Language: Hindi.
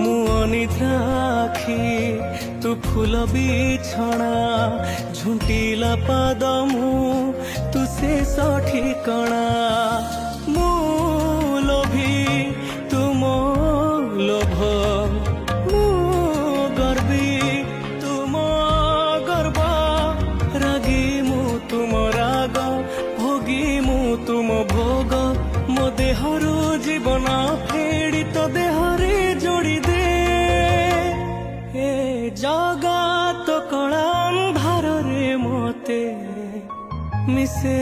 मु अनिद्रा आखि तू फूल बिछଣା झुंटिला पाद मु तू शेष ठिकଣା मु लोभी तुम लोभ मु गर्वी तुम गर्व रागी मु तुम राग भोगी मु तुम भोग मो देहरु जीवन फेड़ी तो देहरे जोड़ी दे ए जगत कला अंधार रे मते मिसे